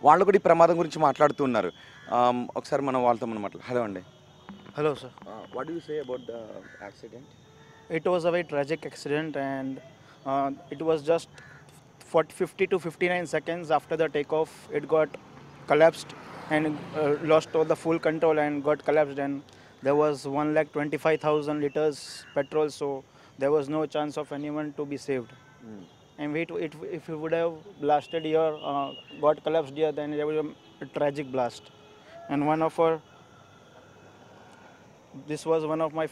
వాళ్ళు కూడా ఈ ప్రమాదం గురించి మాట్లాడుతున్నారు. ఒకసారి మనం వాళ్ళతో మనం హలో అండి. Hello, sir. What do you say about the accident? It was a very tragic accident, and it was just 50 to 59 seconds after the takeoff. It got collapsed and lost all the full control and got collapsed. And there was 1,25,000 liters petrol, so there was no chance of anyone to be saved. And if it would have blasted here, got collapsed here, then there was a tragic blast. And this was one of my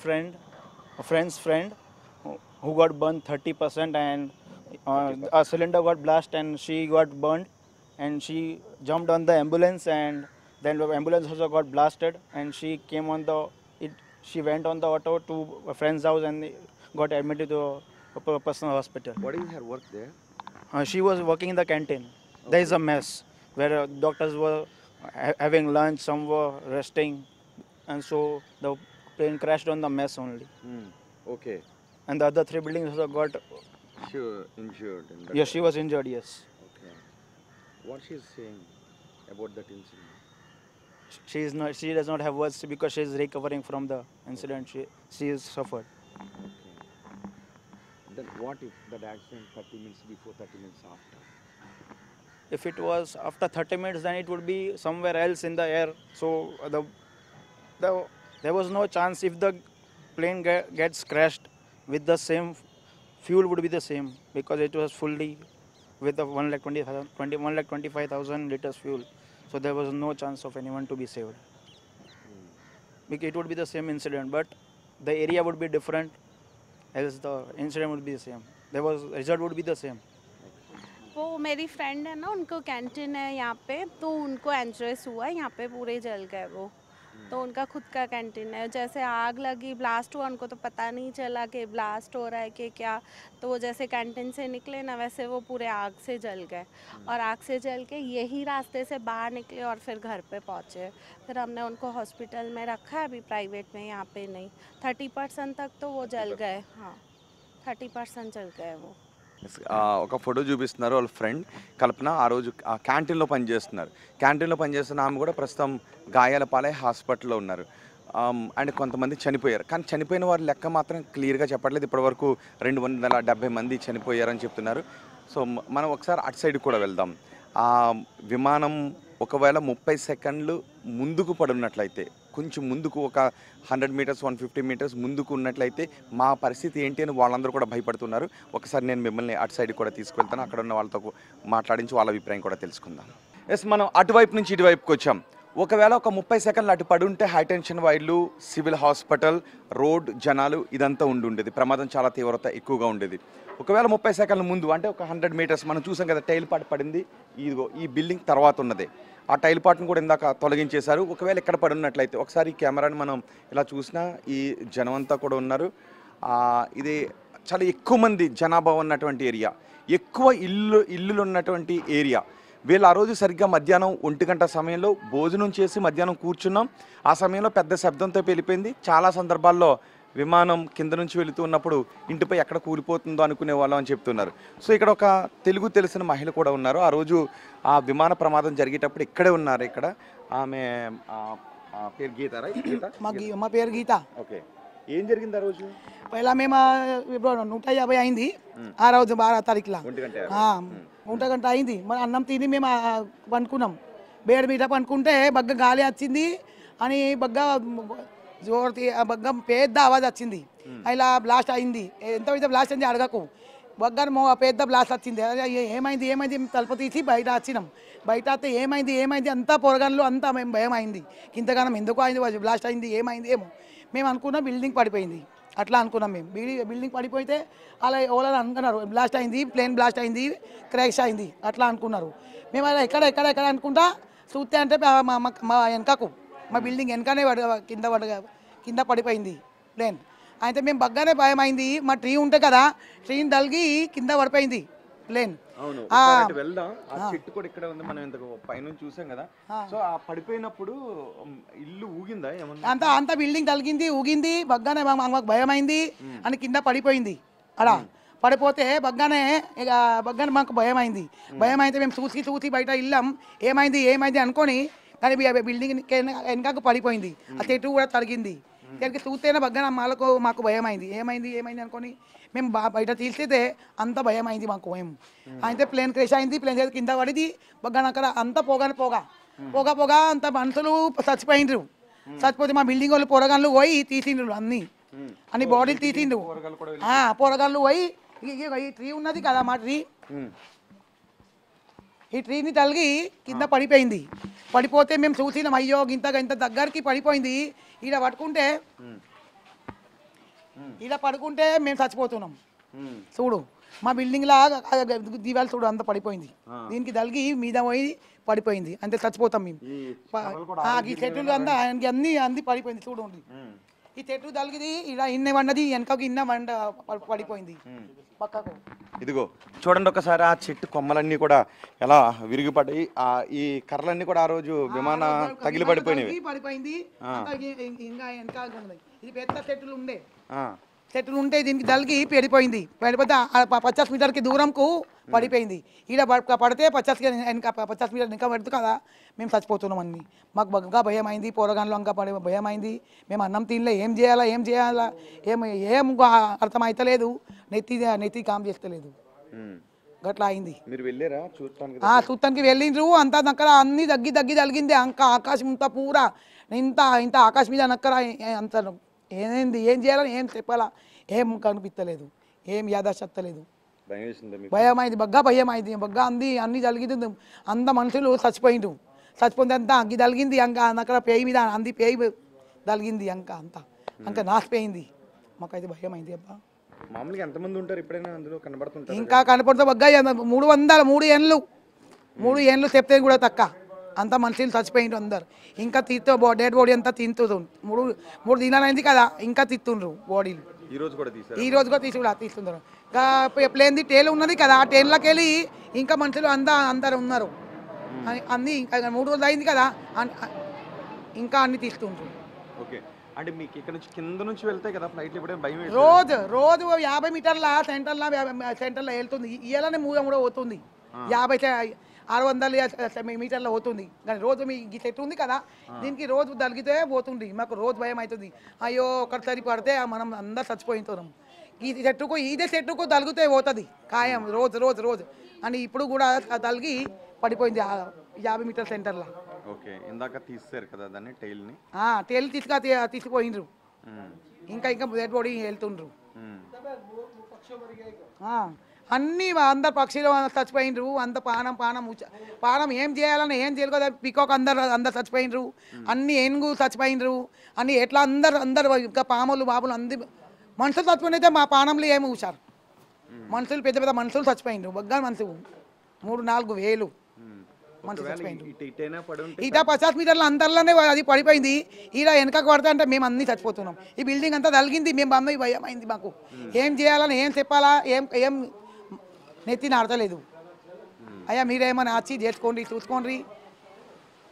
friend's friend who got burned 30%, and a cylinder got blast and she got burned, and she jumped on the ambulance, and then the ambulance also got blasted, and she came on she went on the auto to a friend's house and got admitted to a personal hospital. What is her work there? She was working in the canteen. There is a mess where doctors were having lunch, some were resting, and so the plane crashed on the mess only. Okay. And the other 3 buildings also got. Sure, injured. Yes, she was injured. Yes. Okay. What she is saying about that incident? She is not. She does not have words because she is recovering from the incident. She is suffered. Okay. Then what if that accident 30 minutes before, 30 minutes after? If it was after 30 minutes, then it would be somewhere else in the air. So there was no chance. If the plane gets crashed with the same fuel, would be the same, because it was fully with the 1,25,000 liters fuel. So there was no chance of anyone to be saved. Because it would be the same incident, but the area would be different, else the incident would be the same. Result would be the same. वो मेरी friend है ना, उनको canteen है यहाँ पे, तो उनको इंजरीज हुआ है, यहाँ पे पूरे जल गए वो। तो उनका खुद का कैंटीन है, जैसे आग लगी, ब्लास्ट हुआ, उनको तो पता नहीं चला कि ब्लास्ट हो रहा है कि क्या। तो वो जैसे कैंटीन से निकले ना, वैसे वो पूरे आग से जल गए, और आग से जल के यही रास्ते से बाहर निकले और फिर घर पे पहुँचे। फिर हमने उनको हॉस्पिटल में रखा है, अभी प्राइवेट में, यहाँ पे नहीं। 30% तक तो वो जल गए। हाँ, 30% जल गए वो। ఒక ఫోటో చూపిస్తున్నారు వాళ్ళ ఫ్రెండ్ కల్పన. ఆ రోజు క్యాంటీన్లో పనిచేస్తున్నారు. క్యాంటీన్లో పనిచేస్తున్న ఆమె కూడా ప్రస్తుతం గాయాల పాలై హాస్పిటల్లో ఉన్నారు. అండ్ కొంతమంది చనిపోయారు, కానీ చనిపోయిన వారి లెక్క మాత్రం క్లియర్గా చెప్పట్లేదు. ఇప్పటివరకు 270 మంది చనిపోయారని చెప్తున్నారు. సో మనం ఒకసారి అటు సైడ్ కూడా వెళ్దాం. ఆ విమానం ఒకవేళ 30 సెకండ్లు ముందుకు పడున్నట్లయితే, కొంచెం ముందుకు ఒక 100 మీటర్స్ 150 మీటర్స్ ముందుకు ఉన్నట్లయితే మా పరిస్థితి ఏంటి అని వాళ్ళందరూ కూడా భయపడుతున్నారు. ఒకసారి నేను మిమ్మల్ని అటు సైడ్ కూడా తీసుకువెళ్తాను. అక్కడ ఉన్న వాళ్ళతో మాట్లాడించి వాళ్ళ అభిప్రాయం కూడా తెలుసుకుందాం. ఎస్, మనం అటువైపు నుంచి ఇటువైపుకి వచ్చాం. ఒకవేళ ఒక 30 సెకండ్లు అటు పడి ఉంటే హైటెన్షన్ వైర్లు, సివిల్ హాస్పిటల్, రోడ్, జనాలు ఇదంతా ఉండేది. ప్రమాదం చాలా తీవ్రత ఎక్కువగా ఉండేది. ఒకవేళ 30 సెకండ్ల ముందు అంటే ఒక 100 మీటర్స్ మనం చూసాం కదా, టైల్ పార్ట్ పడింది. ఇదిగో ఈ బిల్డింగ్ తర్వాత ఉన్నదే. ఆ టైల్ పార్ట్ని కూడా ఇందాక తొలగించేశారు. ఒకవేళ ఇక్కడ పడి ఉన్నట్లయితే ఒకసారి ఈ కెమెరాని మనం ఇలా చూసినా ఈ జనం అంతా కూడా ఉన్నారు. ఇది చాలా ఎక్కువ మంది జనాభా ఉన్నటువంటి ఏరియా, ఎక్కువ ఇల్లులు ఉన్నటువంటి ఏరియా. వీళ్ళు ఆ రోజు సరిగ్గా మధ్యాహ్నం 1 గంట సమయంలో భోజనం చేసి మధ్యాహ్నం కూర్చున్నాం. ఆ సమయంలో పెద్ద శబ్దంతో వెళ్ళిపోయింది. చాలా సందర్భాల్లో విమానం కింద నుంచి వెళుతూ ఉన్నప్పుడు ఇంటిపై ఎక్కడ కూలిపోతుందో అనుకునే వాళ్ళం అని చెప్తున్నారు. సో ఇక్కడ ఒక తెలుగు తెలిసిన మహిళ కూడా ఉన్నారు. ఆ రోజు ఆ విమాన ప్రమాదం జరిగేటప్పుడు ఇక్కడే ఉన్నారు. ఇక్కడ ఆమె పేరు గీత, రైట్? మా పేరు గీత. ఓకే, ఏం జరిగింది ఆ రోజు? పైలా మేము ఇప్పుడు 150 అయింది ఆ రోజు 12 తారీఖులో. 1 గంట అయింది. మరి అన్నం తిని మేము పండుకున్నాం. బేడ్ మీద పండుకుంటే బగ్గ గాలి వచ్చింది అని బగ్గ పెద్ద ఆవాజ్ వచ్చింది. ఇలా బ్లాస్ట్ అయింది. ఎంత బ్లాస్ట్ అయింది అడగకు. బగ్గ పెద్ద బ్లాస్ట్ వచ్చింది. ఏమైంది తలుపు తీసి బయట వచ్చినాం. బయట వస్తే ఏమైంది అంతా పొరగన్లు అంతా మేము భయం అయింది. ఇంతగానం ఎందుకు అయింది, బ్లాస్ట్ అయింది, ఏమైంది ఏమో. మేము అనుకున్నాం బిల్డింగ్ పడిపోయింది, అట్లా అనుకున్నాం. మేము బిల్డింగ్ పడిపోతే అలా ఎవరైనా అనుకున్నారు బ్లాస్ట్ అయింది, ప్లేన్ బ్లాస్ట్ అయింది, క్రాష్ అయింది అట్లా అనుకున్నారు. మేము అలా ఎక్కడ అనుకుంటా చూస్తే అంటే మా వెనకకు మా బిల్డింగ్ వెనకనే కింద పడిపోయింది ప్లేన్. అయితే మేము బగ్గానే భయం అయింది. మా ట్రీ ఉంటే కదా, ట్రీని తలిగి కింద పడిపోయింది ప్లేన్. వెళ్దాం. ఆ చెట్టు కూడా ఇక్కడ ఉంది, మనం ఇంతకు పైనుంచి చూసాం కదా. సో ఆ పడిపోయినప్పుడు ఇల్లు ఊగిందా ఏమన్నా? అంత బిల్డింగ్ తలిగింది, ఊగింది. బగ్గానే మాకు భయం అయింది అని కింద పడిపోయింది. అలా పడిపోతే బగ్గానే మాకు భయం అయింది. భయం అయితే మేము చూసి బయట వెళ్ళాం, ఏమైంది అనుకొని, కానీ బిల్డింగ్ వెనకకు పడిపోయింది. ఆ చెట్టు కూడా తరిగింది. దానికి చూస్తేనే బగ్గాన మాకు భయం అయింది. ఏమైంది అనుకొని మేము బయట తీస్తే అంత భయం అయింది మాకు. మేము అయితే ప్లేన్ క్రేష్ అయింది, ప్లేన్ కింద పడింది. బగ్గాన అక్కడ అంతా పొగ అంత మనుషులు చచ్చిపోతే మా బిల్డింగ్ వాళ్ళు పొరగాళ్ళు పోయి తీసిండ్రు అన్ని బాడీలు తీసిండ్రు. పొరగాళ్ళు పోయి ఈ ట్రీ ఉన్నది కదా, మా ట్రీ, ఈ ట్రీని తలిగి కింద పడిపోతే మేము చూసినాం, అయ్యో ఇంత దగ్గరికి పడిపోయింది. ఈడ పడుకుంటే మేము చచ్చిపోతున్నాం. చూడు మా బిల్డింగ్ లా దివాలు చూడు అంత పడిపోయింది. దీనికి తలిగి మీద పోయి పడిపోయింది, అంతే చచ్చిపోతాం మేము. ఈ చెట్లు అన్ని పడిపోయింది. చూడండి ఈ చెట్టు తలిగిది ఇలా ఇన్న వండది, వెనకకు ఇన్న వండ పడిపోయింది పక్కకు. ఇదిగో చూడండి ఒకసారి, ఆ చెట్టు కొమ్మలన్నీ కూడా ఎలా విరిగిపడ్డాయి. ఈ కర్రలన్నీ కూడా ఆ రోజు విమాన తగిలి పడిపోయినవి. ఇంకా వెనక ఇది పెద్ద చెట్లు ఉంటే దీనికి దలిగి పడిపోతే 50 మీటర్కి దూరంకు పడిపోయింది. ఈడ పడితే 50 మీటర్ ఇంకా పడుతుంది కదా, మేము చచ్చిపోతున్నాం అన్ని. మాకు బాగా భయం అయింది, పోరగాన్లు ఇంకా భయం అయింది. మేము అన్నం తినలే, ఏం చేయాలా ఏం అర్థం అవుతలేదు. నెత్తి కామ్ చేస్తలేదు, గట్లా అయింది. చూస్తానికి వెళ్ళిండ్రు. అంతా అక్కడ అన్ని దగ్గి తలిగింది. ఆకాశం అంతా పూరా ఇంత ఆకాశం మీద అక్కడ అంత ఏం చేయాలని ఏం చెప్పాలా ఏం కనిపించలేదు, ఏం యాదశక్తలేదు. భయం అయింది, భయం అయింది. అన్ని తలిగింది. అంత మనుషులు చచ్చిపోయింది అంతా అంగి తలిగింది. అక్కడ పేయి మీద పేయి తలిగింది. అంక నాసిపోయింది. మాకైతే భయం అయింది. అబ్బా మామూలుగా ఎంతమంది ఉంటారు ఎప్పుడైనా అందులో కనబడుతుంటారు? ఇంకా కనపడుతూ 3 ఏళ్ళు చెప్తే కూడా తక్క అంత మనుషులు చచ్చిపోయిండ్రు అందరు. ఇంకా డెడ్ బాడీ అంతా తింటుండ్రు. 3 దినాలైంది కదా, ఇంకా తిత్తుండ్రు బాడీలు. ఈ రోజు కూడా తీస్తున్నారు. ఇంకా ప్లేన్ది టేల్ ఉన్నది కదా, ఆ టేన్లోకి వెళ్ళి ఇంకా మనుషులు అందరు ఉన్నారు. అన్ని ఇంకా 3 రోజులు అయింది కదా, ఇంకా అన్ని తీస్తుండ్రు. అంటే మీకు ఇక్కడ నుంచి కింద నుంచి వెళ్తే కదా ఫ్లైట్ భయం. రోజు 50 మీటర్ల సెంటర్లో వెళ్తుంది. ఇలానే 3 పోతుంది, 600 మీటర్లో పోతుంది. కానీ రోజు మీ చెట్టు ఉంది కదా, దీనికి రోజు తలిగితే పోతుంది. మాకు రోజు భయం అవుతుంది. అయ్యో ఒకసారి పడితే మనం అందరు చచ్చిపోతున్నాం. ఇదే చెట్టుకు తలిగితే పోతుంది ఖాయం, రోజు అని. ఇప్పుడు కూడా తలిగి పడిపోయింది 50 మీటర్ల సెంటర్లో. ఇందాక తీస్తారు కదా దాన్ని, టైల్ తీసుకుపోయిండ్రు. ఇంకా డెడ్ బాడీ వెళ్తుండ్రు. అన్నీ అందరు పక్షులు చచ్చిపోయినరు. అంత పానం ఏం చేయాలని ఏం చేయలేదు కదా. పికాక్ అందరు చచ్చిపోయినరు. అన్ని ఏనుగు చచ్చిపోయినరు. అన్ని ఎట్లా అందరు ఇంకా పాములు బాబులు మనుషులు చచ్చిపోయినైతే మా పానంలో ఏమి ఊసారు. మనుషులు పెద్ద మనుషులు చచ్చిపోయినరు. బగ్గా మనుషులు 3-4 వేలు మనుషులు చచ్చిపోయినరు. ఇట 50 మీటర్ల అందరిలోనే అది పడిపోయింది. ఇలా వెనకకు పడితే అంటే మేము అన్నీ చచ్చిపోతున్నాం. ఈ బిల్డింగ్ అంతా తలిగింది. మేము భయం అయింది మాకు. ఏం చేయాలని ఏం చెప్పాలా ఏం నెత్తి నాడతలేదు. అయ్యా మీరేమన్నా వచ్చి చూసుకోండి.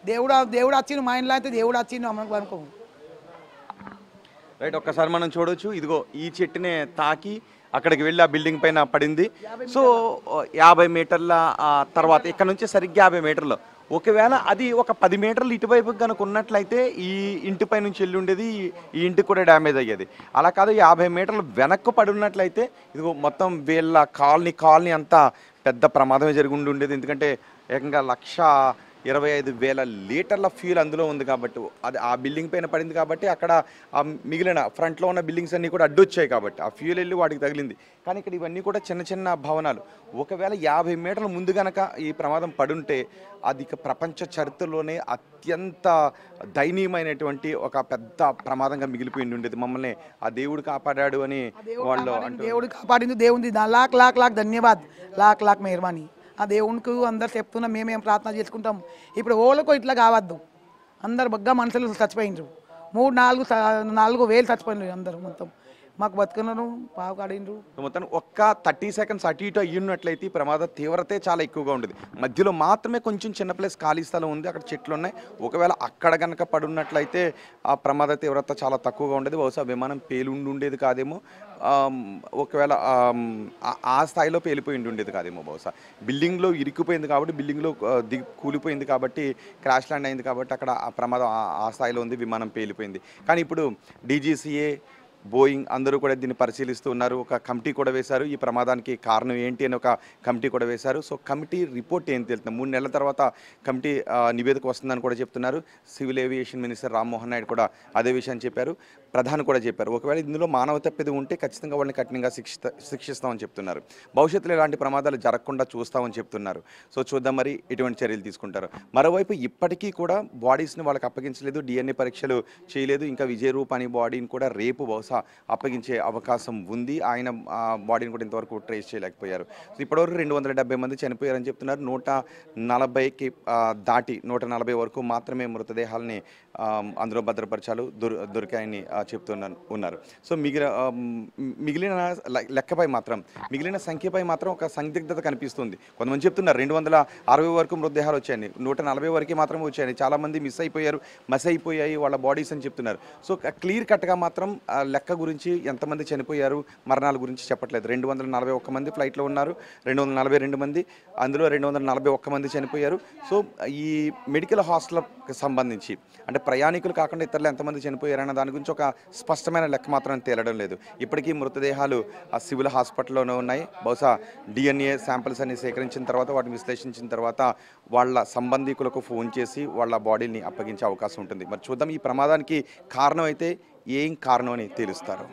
దేవుడు వచ్చిండు మా ఇంట్లో, అయితే దేవుడు వచ్చిండు అనుకో. రైట్, ఒక్కసారి మనం చూడవచ్చు. ఇదిగో ఈ చెట్టునే తాకి అక్కడికి వెళ్ళి ఆ బిల్డింగ్ పైన పడింది. సో 50 మీటర్ల తర్వాత ఇక్కడ నుంచి సరిగ్గా 50 మీటర్లు. ఒకవేళ అది ఒక 10 మీటర్లు ఇటువైపు కనుక ఉన్నట్లయితే ఈ ఇంటిపై నుంచి వెళ్ళి ఉండేది, ఈ ఇంటికి కూడా డ్యామేజ్ అయ్యేది. అలా కాదు, 50 మీటర్లు వెనక్కు పడి ఉన్నట్లయితే ఇదిగో మొత్తం వీళ్ళ కాలనీ అంతా పెద్ద ప్రమాదమే జరిగి ఉండేది. ఎందుకంటే ఏకంగా 1,25,000 లీటర్ల ఫ్యూల్ అందులో ఉంది కాబట్టి, అది ఆ బిల్డింగ్ పైన పడింది కాబట్టి అక్కడ ఆ మిగిలిన ఫ్రంట్లో ఉన్న బిల్డింగ్స్ అన్నీ కూడా అడ్డొచ్చాయి కాబట్టి ఆ ఫ్యూల్ వెళ్ళి వాటికి తగిలింది. కానీ ఇక్కడ ఇవన్నీ కూడా చిన్న భవనాలు. ఒకవేళ 50 మీటర్ల ముందు కనుక ఈ ప్రమాదం పడుంటే అది ప్రపంచ చరిత్రలోనే అత్యంత దయనీయమైనటువంటి ఒక పెద్ద ప్రమాదంగా మిగిలిపోయి ఉండేది. మమ్మల్ని ఆ దేవుడు కాపాడాడు అని వాళ్ళు దేవుడు కాపాడింది. దేవుంది లాక్ ధన్యవాద్, లాక్ మెహర్బానీ. ఆ దేవునికి అందరు చెప్తున్నాం, మేమేం ప్రార్థన చేసుకుంటాం. ఇప్పుడు ఓళ్ళకు ఇట్లా కావద్దు. అందరు బగ్గా మనుషులు చచ్చిపోయినరు. 3-4 వేలు చచ్చిపోయినారు అందరు. మొత్తం మాకు బతుకున్నారు పావు కాడిండ్రు. సో మొత్తానికి ఒక్క 30 సెకండ్స్ అటు ఇటు అయ్యున్నట్లయితే ఈ ప్రమాద తీవ్రతే చాలా ఎక్కువగా ఉండేది. మధ్యలో మాత్రమే కొంచెం చిన్న ప్లేస్ ఖాళీ స్థలం ఉంది, అక్కడ చెట్లు ఉన్నాయి. ఒకవేళ అక్కడ కనుక పడున్నట్లయితే ఆ ప్రమాద తీవ్రత చాలా తక్కువగా ఉండేది. బహుశా విమానం పేలుండి ఉండేది కాదేమో, ఒకవేళ ఆ స్థాయిలో పేలిపోయి ఉండేది కాదేమో. బహుశా బిల్డింగ్లో ఇరుక్కుపోయింది కాబట్టి, బిల్డింగ్లో కూలిపోయింది కాబట్టి, క్రాష్ ల్యాండ్ అయింది కాబట్టి అక్కడ ఆ ప్రమాదం ఆ స్థాయిలో ఉంది, విమానం పేలిపోయింది. కానీ ఇప్పుడు డీజీసీఏ, బోయింగ్ అందరూ కూడా దీన్ని పరిశీలిస్తూ ఉన్నారు. ఒక కమిటీ కూడా వేశారు, ఈ ప్రమాదానికి కారణం ఏంటి అని ఒక కమిటీ కూడా వేశారు. సో కమిటీ రిపోర్ట్ ఏం తెలుస్తుంది, 3 నెలల తర్వాత కమిటీ నివేదిక వస్తుందని కూడా చెప్తున్నారు. Civil aviation minister Rammohan Naidu కూడా అదే విషయాన్ని చెప్పారు, ప్రధాని కూడా చెప్పారు. ఒకవేళ ఇందులో మానవ తప్పిదం ఉంటే ఖచ్చితంగా వాళ్ళని కఠినంగా శిక్షిస్తామని చెప్తున్నారు. భవిష్యత్తులో ఇలాంటి ప్రమాదాలు జరగకుండా చూస్తామని చెప్తున్నారు. సో చూద్దాం మరి ఎటువంటి చర్యలు తీసుకుంటారు. మరోవైపు ఇప్పటికీ కూడా బాడీస్ని వాళ్ళకి అప్పగించలేదు, డిఎన్ఏ పరీక్షలు చేయలేదు. ఇంకా విజయ్ రూపాని బాడీని కూడా రేపు బహుశా అప్పగించే అవకాశం ఉంది. ఆయన బాడీని కూడా ఇంతవరకు ట్రేస్ చేయలేకపోయారు. సో ఇప్పటివరకు 270 మంది చనిపోయారని చెప్తున్నారు. 140కి దాటి 140 వరకు మాత్రమే మృతదేహాలని అందులో భద్రపరచాలు దొరికాయని ఉన్నారు. సో మిగిలిన లెక్కపై మాత్రం, మిగిలిన సంఖ్యపై మాత్రం ఒక సందిగ్ధత కనిపిస్తుంది. కొంతమంది చెప్తున్నారు 260 వరకు మృతదేహాలు వచ్చాయని, 140 వరకు మాత్రమే వచ్చాయని, చాలామంది మిస్ అయిపోయాయి వాళ్ళ బాడీస్ అని చెప్తున్నారు. సో క్లియర్ కట్గా మాత్రం లెక్క గురించి ఎంతమంది చనిపోయారు, మరణాల గురించి చెప్పట్లేదు. 241 మంది ఫ్లైట్లో ఉన్నారు, 242 మంది, అందులో 241 మంది చనిపోయారు. సో ఈ మెడికల్ హాస్టల్కి సంబంధించి అంటే ప్రయాణికులు కాకుండా ఇతరులు ఎంతమంది చనిపోయారన్న దాని గురించి ఒక స్పష్టమైన లెక్క మాత్రం తేలడం లేదు. ఇప్పటికీ మృతదేహాలు ఆ సివిల్ హాస్పిటల్లోనే ఉన్నాయి. బహుశా డిఎన్ఏ శాంపిల్స్ అన్ని సేకరించిన తర్వాత, వాటిని విశ్లేషించిన తర్వాత వాళ్ళ సంబంధికులకు ఫోన్ చేసి వాళ్ళ బాడీని అప్పగించే అవకాశం ఉంటుంది. మరి చూద్దాం ఈ ప్రమాదానికి కారణం అయితే ఏం కారణం అని తెలుస్తారు.